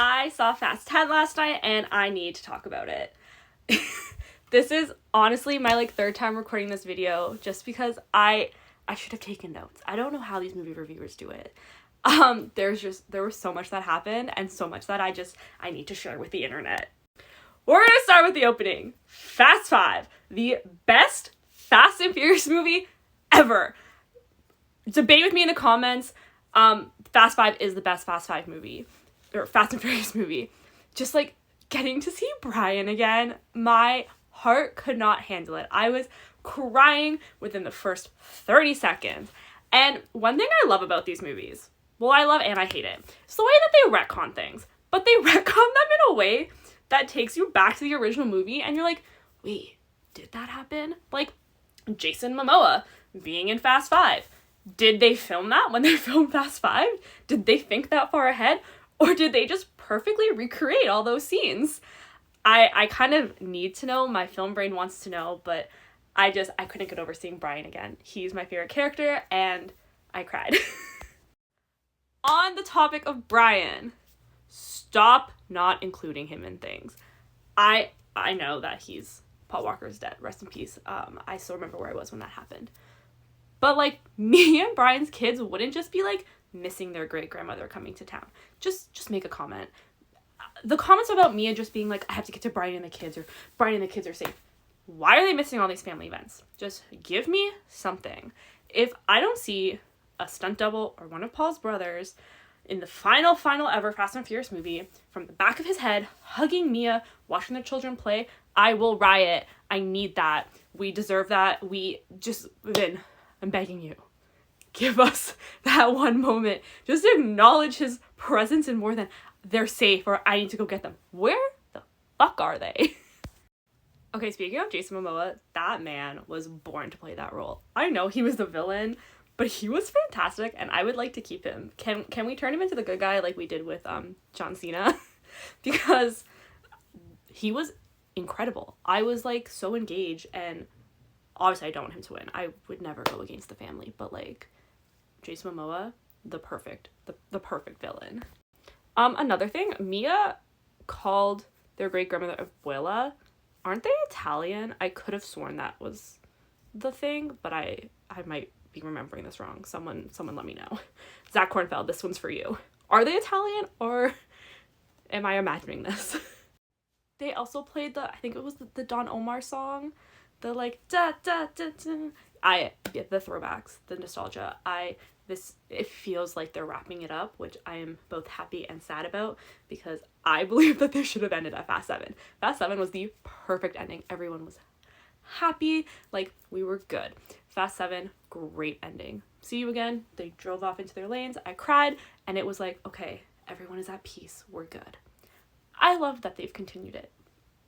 I saw Fast 10 last night and I need to talk about it. This is honestly my third time recording this video just because I should have taken notes. I don't know how these movie reviewers do it. There was so much that happened and so much that I need to share with the internet. We're gonna start with the opening. Fast 5, the best Fast and Furious movie ever. Debate with me in the comments. Fast 5 is the best Fast 5 movie. Or Fast and Furious movie. Just getting to see Brian again, my heart could not handle it. I was crying within the first 30 seconds. And one thing I love about these movies, well, I love and I hate it, it's the way that they retcon things. But they retcon them in a way that takes you back to the original movie and you're like, wait, did that happen? Like Jason Momoa being in Fast 5. Did they film that when they filmed Fast 5? Did they think that far ahead? Or did they just perfectly recreate all those scenes? I kind of need to know. My film brain wants to know, but I couldn't get over seeing Brian again. He's my favorite character, and I cried. On the topic of Brian, stop not including him in things. I know that Paul Walker's dead. Rest in peace. I still remember where I was when that happened. But me and Brian's kids wouldn't just be missing their great-grandmother coming to town. Just make a comment. The comments about Mia just being I have to get to Brian and the kids, or Brian and the kids are safe. Why are they missing all these family events? Just give me something. If I don't see a stunt double or one of Paul's brothers in the final ever Fast and Furious movie, from the back of his head, hugging Mia, watching the children play, I will riot. I need that. We deserve that. Vin, I'm begging you. Give us that one moment. Just acknowledge his presence in more than they're safe or I need to go get them. Where the fuck are they? Okay, speaking of Jason Momoa, that man was born to play that role. I know he was the villain, but he was fantastic and I would like to keep him. Can we turn him into the good guy like we did with John Cena? Because he was incredible. I was so engaged, and obviously I don't want him to win. I would never go against the family, but Jason Momoa, the perfect villain. Another thing, Mia called their great-grandmother Abuela. Aren't they Italian? I could have sworn that was the thing, but I might be remembering this wrong. Someone let me know. Zach Kornfeld, this one's for you. Are they Italian, or am I imagining this? They also played I think it was the Don Omar song, the da da da da. The throwbacks, the nostalgia. It feels like they're wrapping it up, which I am both happy and sad about, because I believe that they should have ended at Fast 7. Fast 7 was the perfect ending. Everyone was happy. We were good. Fast 7, great ending. See you again. They drove off into their lanes. I cried, and it was okay, everyone is at peace. We're good. I love that they've continued it.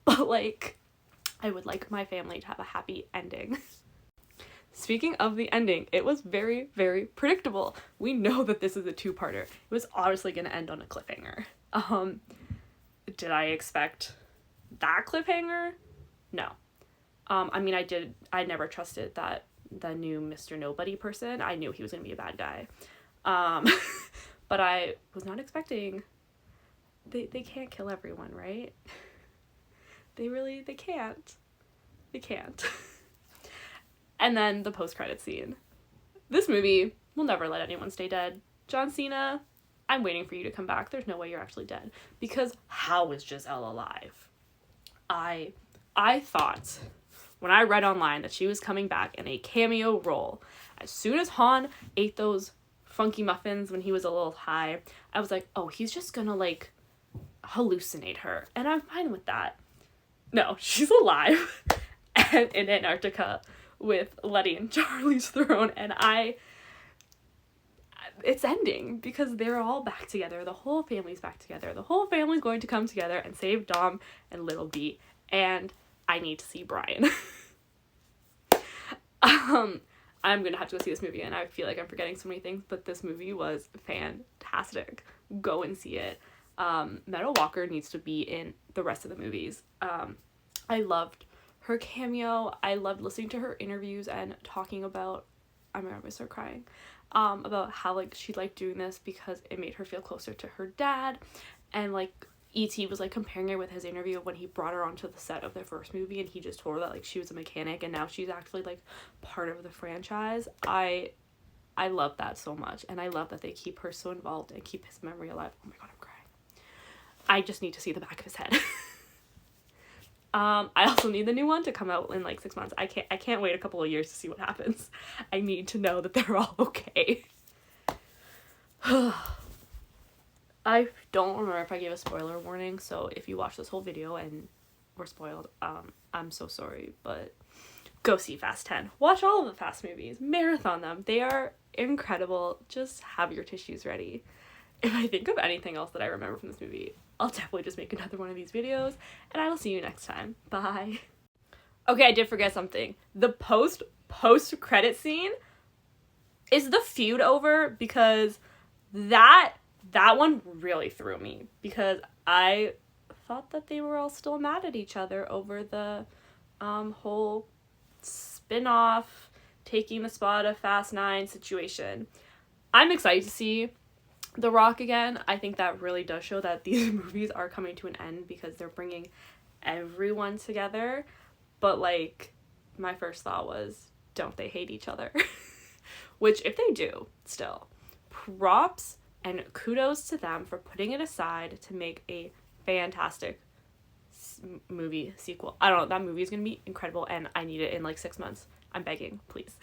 But I would like my family to have a happy ending. Speaking of the ending, it was very, very predictable. We know that this is a two-parter. It was obviously going to end on a cliffhanger. Did I expect that cliffhanger? No. I never trusted that the new Mr. Nobody person. I knew he was going to be a bad guy. But I was not expecting... They can't kill everyone, right? They can't. They can't. And then the post-credit scene. This movie will never let anyone stay dead. John Cena, I'm waiting for you to come back. There's no way you're actually dead. Because how is Giselle alive? I thought, when I read online that she was coming back in a cameo role, as soon as Han ate those funky muffins when he was a little high, I was like, oh, he's just gonna hallucinate her. And I'm fine with that. No, she's alive and in Antarctica with Letty and Charlie's throne, and it's ending because they're all back together. The whole family's back together. The whole family's going to come together and save Dom and Little B, and I need to see Brian. I'm gonna have to go see this movie, and I feel like I'm forgetting so many things, but this movie was fantastic. Go and see it. Meadow Walker needs to be in the rest of the movies. I loved her cameo. I loved listening to her interviews and talking about, I'm gonna start crying, about how she liked doing this because it made her feel closer to her dad, and like E.T. was like comparing it with his interview of when he brought her onto the set of their first movie, and he just told her that like she was a mechanic and now she's actually like part of the franchise. I love that so much, and I love that they keep her so involved and keep his memory alive. Oh my god, I'm crying. I just need to see the back of his head. I also need the new one to come out in like 6 months. I can't wait a couple of years to see what happens. I need to know that they're all okay. I don't remember if I gave a spoiler warning, so if you watch this whole video and were spoiled, I'm so sorry, but go see Fast 10. Watch all of the Fast movies. Marathon them. They are incredible. Just have your tissues ready. If I think of anything else that I remember from this movie, I'll definitely just make another one of these videos, and I will see you next time. Bye. Okay, I did forget something. The post-credit scene, is the feud over? Because that one really threw me, because I thought that they were all still mad at each other over the whole spin-off taking the spot of Fast 9 situation. I'm excited to see The Rock again. I think that really does show that these movies are coming to an end because they're bringing everyone together. But like, my first thought was, don't they hate each other? Which, if they do, still, props and kudos to them for putting it aside to make a fantastic movie sequel. I don't know, that movie is gonna be incredible, and I need it in like 6 months. I'm begging, please.